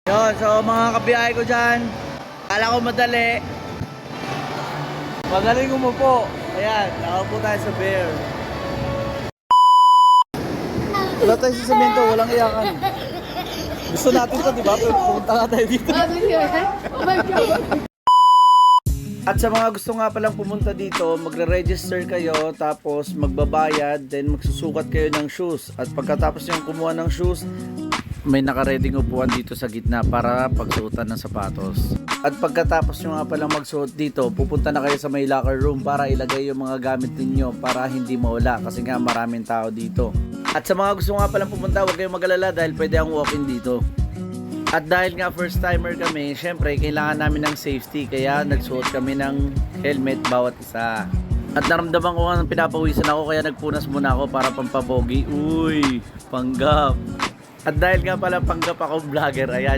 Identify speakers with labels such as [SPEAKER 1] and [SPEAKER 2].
[SPEAKER 1] Yun, so mga kabiyahe ko dyan, kala ko madali. Magaling umupo. Ayan, nakaupo tayo sa bear. Wala tayo sa semento, walang iyakan. Gusto natin to, di ba? Pero pumunta nga tayo dito.
[SPEAKER 2] Oh my God!
[SPEAKER 1] At sa mga gusto nga palang pumunta dito, magre-register kayo, tapos magbabayad, then magsusukat kayo ng shoes. At pagkatapos yung kumuha ng shoes, may nakareding upuan dito sa gitna para pagsuotan ng sapatos. At pagkatapos nyo nga palang magsuot dito, pupunta na kayo sa may locker room para ilagay yung mga gamit ninyo para hindi mawala kasi nga maraming tao dito. At sa mga gusto nga palang pumunta, huwag kayong mag-alala dahil pwede ang walk-in dito. At dahil nga first timer kami, syempre kailangan namin ng safety kaya nagsuot kami ng helmet bawat isa. At naramdaman ko nga pinapawisan ako kaya nagpunas muna ako para pampapogi. Uy, panggap. At dahil nga pala panggap ako vlogger, ayan.